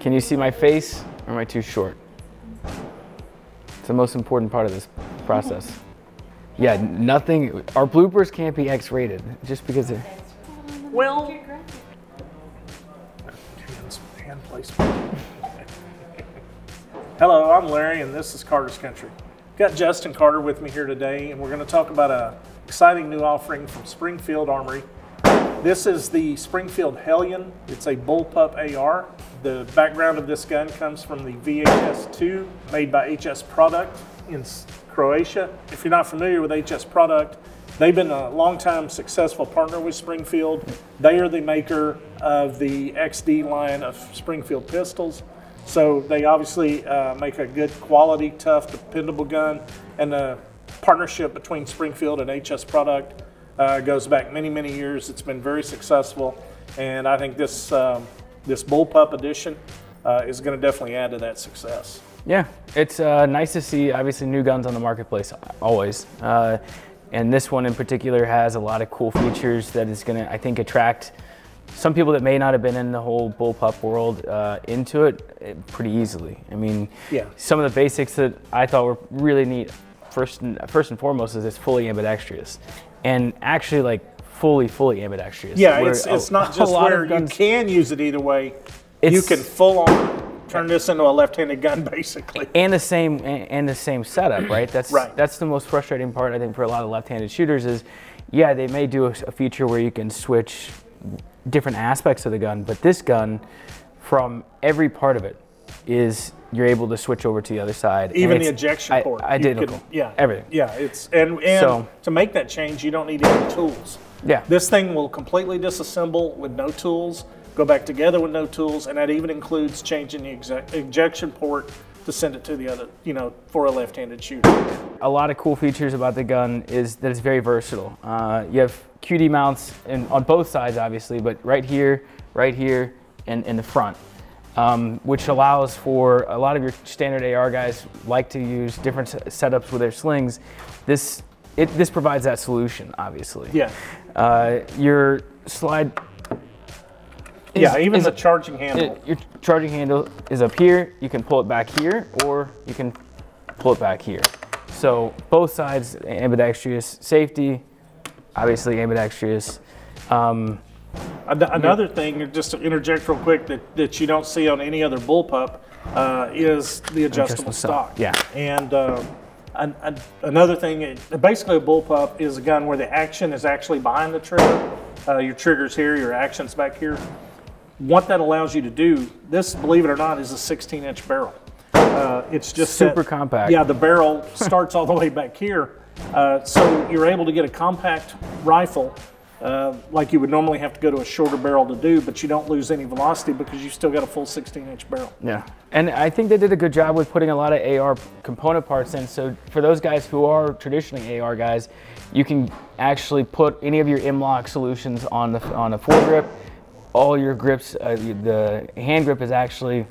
Can you see my face, or am I too short? It's the most important part of this process. Yeah, nothing, our bloopers can't be X-rated, just because they're... Well... Hand placement. Hello, I'm Larry, and this is Carter's Country. Got Justin Carter with me here today, and we're going to talk about an exciting new offering from Springfield Armory. This is the Springfield Hellion. It's a Bullpup AR. The background of this gun comes from the VHS-2 made by HS Product in Croatia. If you're not familiar with HS Product, they've been a long-time successful partner with Springfield. They are the maker of the XD line of Springfield pistols. So they obviously make a good quality, tough, dependable gun. And the partnership between Springfield and HS Product goes back many, many years. It's been very successful, and I think this this Bullpup edition is going to definitely add to that success. Yeah, it's nice to see obviously new guns on the marketplace always, and this one in particular has a lot of cool features that is going to, I think, attract some people that may not have been in the whole Bullpup world into it pretty easily. I mean, yeah, some of the basics that I thought were really neat. First and foremost is it's fully ambidextrous. And actually, like, fully ambidextrous. Yeah, it's not just where you can use it either way. You can full on turn this into a left-handed gun, basically. And the same setup, right? That's the most frustrating part, I think, for a lot of left-handed shooters is, yeah, they may do a feature where you can switch different aspects of the gun, but this gun, from every part of it, is you're able to switch over to the other side. Even the ejection port. Identical. Yeah. Everything. Yeah, and so, to make that change, you don't need any tools. Yeah. This thing will completely disassemble with no tools, go back together with no tools, and that even includes changing the ejection port to send it to the other, for a left-handed shooter. A lot of cool features about the gun is that it's very versatile. You have QD mounts on both sides, obviously, but right here, and in the front. Which allows for a lot of your standard AR guys like to use different setups with their slings. This provides that solution, obviously. Yeah. Your slide. Even the charging handle. Your charging handle is up here. You can pull it back here, or you can pull it back here. So both sides ambidextrous. Safety, obviously ambidextrous. Another thing, just to interject real quick, that you don't see on any other Bullpup is the adjustable stock. Yeah. And another thing, basically a Bullpup is a gun where the action is actually behind the trigger. Your trigger's here, your action's back here. What that allows you to do, this, believe it or not, is a 16-inch barrel. It's just super compact. Yeah, the barrel starts all the way back here. So you're able to get a compact rifle like you would normally have to go to a shorter barrel to do, but you don't lose any velocity because you still got a full 16-inch barrel. Yeah, and I think they did a good job with putting a lot of AR component parts in. So for those guys who are traditionally AR guys, you can actually put any of your M-lock solutions on a foregrip. All your grips, the hand grip is actually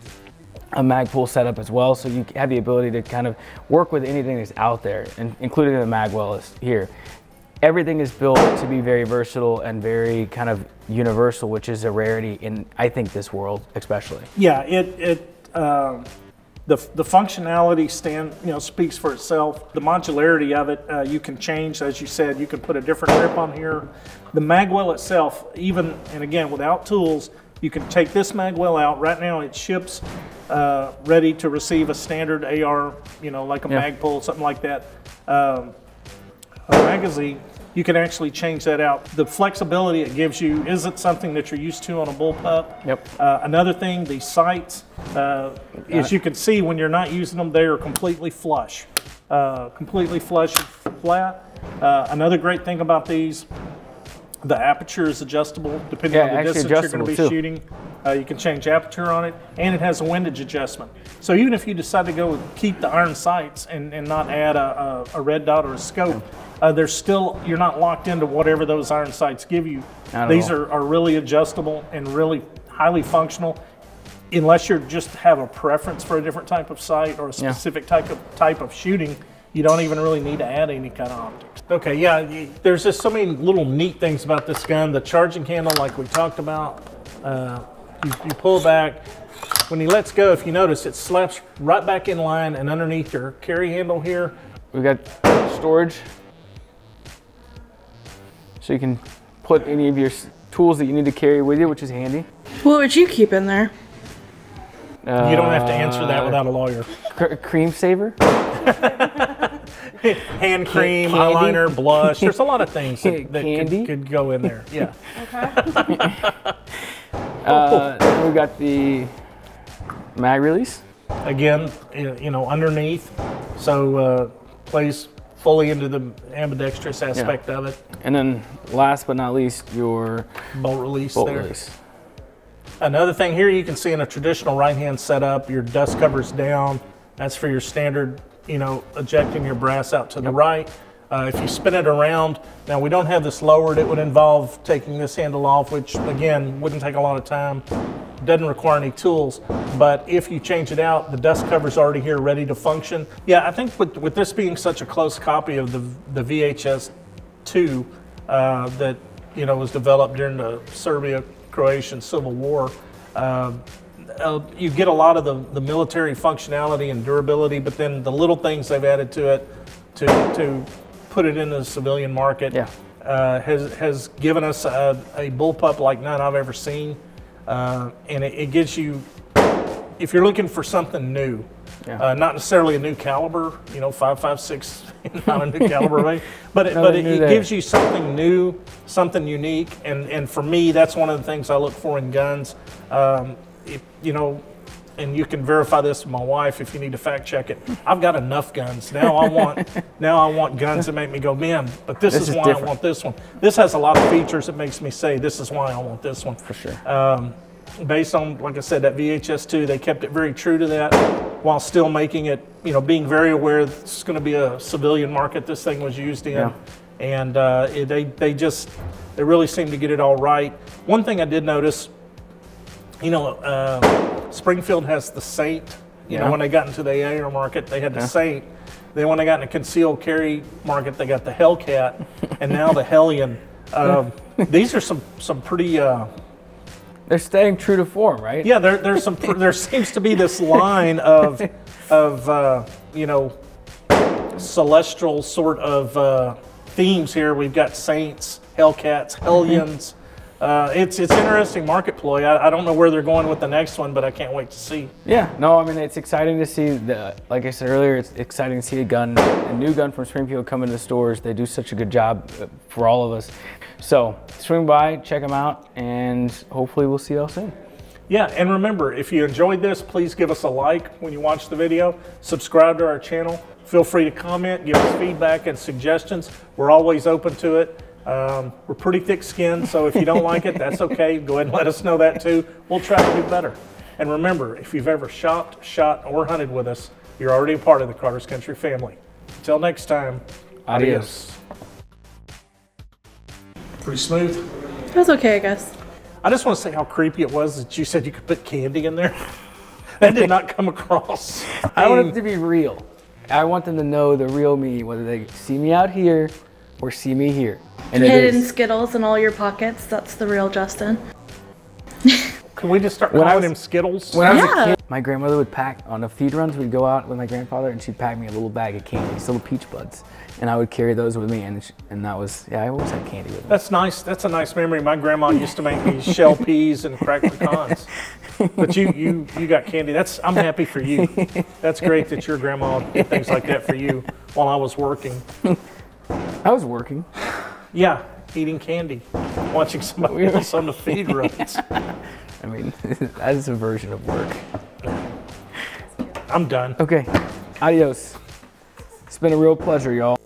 a mag pull setup as well, so you have the ability to kind of work with anything that's out there, and including the mag well is here. Everything is built to be very versatile and very kind of universal, which is a rarity in, I think, this world especially. Yeah, the functionality speaks for itself. The modularity of it, you can change, as you said, you can put a different grip on here. The mag well itself, even, and again, without tools, you can take this mag well out. Right now it ships ready to receive a standard AR, like a mag pull, something like that. A magazine, you can actually change that out. The flexibility it gives you isn't something that you're used to on a Bullpup. Yep. Another thing, the sights, as you can see, when you're not using them, they are completely flush. Completely flush and flat. Another great thing about these, the aperture is adjustable depending on the distance you're going to be shooting. You can change aperture on it, and it has a windage adjustment. So even if you decide to go keep the iron sights and not add a red dot or a scope, you're not locked into whatever those iron sights give you. These are really adjustable and really highly functional. Unless you just have a preference for a different type of sight or a specific type of shooting, you don't even really need to add any kind of optics. Okay, yeah, there's just so many little neat things about this gun. The charging handle, like we talked about, you pull back, when he lets go, if you notice, it slaps right back in line and underneath your carry handle here. We got storage, so you can put any of your tools that you need to carry with you, which is handy. What would you keep in there? You don't have to answer that without a lawyer. Cream saver. Hand cream, candy, eyeliner, blush. There's a lot of things that could go in there. Yeah. Okay. We got the mag release. Again, you know, underneath, so plays fully into the ambidextrous aspect of it. And then last but not least, your bolt release bolt there. Release. Another thing here you can see in a traditional right-hand setup, your dust cover's down. That's for your standard, you know, ejecting your brass out to the right. If you spin it around, now we don't have this lowered, it would involve taking this handle off, which again, wouldn't take a lot of time. Doesn't require any tools, but if you change it out, the dust cover's already here ready to function. Yeah, I think with this being such a close copy of the VHS-2 that, you know, was developed during the Serbia-Croatian Civil War, you get a lot of the military functionality and durability, but then the little things they've added to it to put it into the civilian market has given us a bullpup like none I've ever seen. And it gives you, if you're looking for something new, not necessarily a new caliber, you know, 5.56, not a new caliber, but it gives you something new, something unique, and for me, that's one of the things I look for in guns. You know, and you can verify this with my wife if you need to fact check it. I've got enough guns. Now I want guns that make me go, man, but this is why different. I want this one. This has a lot of features that makes me say this is why I want this one. For sure. Based on, like I said, that VHS-2, they kept it very true to that while still making it, you know, being very aware that it's going to be a civilian market this thing was used in. Yeah. And they really seem to get it all right. One thing I did notice, you know, Springfield has the Saint. You know, when they got into the AR market, they had the Saint. Then when they got in the concealed carry market, they got the Hellcat, and now the Hellion. These are some pretty. They're staying true to form, right? Yeah, there seems to be this line of you know, celestial sort of themes here. We've got Saints, Hellcats, Hellions. It's interesting market ploy. I don't know where they're going with the next one, but I can't wait to see. Yeah, no, I mean, it's exciting to see, like I said earlier, it's exciting to see a new gun from Springfield come into the stores. They do such a good job for all of us. So swing by, check them out, and hopefully we'll see y'all soon. Yeah, and remember, if you enjoyed this, please give us a like when you watch the video. Subscribe to our channel. Feel free to comment, give us feedback and suggestions. We're always open to it. We're pretty thick-skinned, so if you don't like it, that's okay. Go ahead and let us know that too. We'll try to do better. And remember, if you've ever shopped, shot, or hunted with us, you're already a part of the Carter's Country family. Until next time, adios. Pretty smooth? It was okay, I guess. I just want to say how creepy it was that you said you could put candy in there. That did not come across. I want it to be real. I want them to know the real me, whether they see me out here or see me here. And hidden Skittles in all your pockets. That's the real Justin. Can we just start calling him Skittles? When I was a kid, my grandmother would pack, on the feed runs, we'd go out with my grandfather and she'd pack me a little bag of candy, little peach buds. And I would carry those with me, and that was, I always had candy with me. That's nice. That's a nice memory. My grandma used to make me shell peas and cracked pecans. But you got candy. I'm happy for you. That's great that your grandma did things like that for you while I was working. I was working. Yeah, eating candy, watching somebody else on the feed runs. I mean, that is a version of work. I'm done. Okay, adios. It's been a real pleasure, y'all.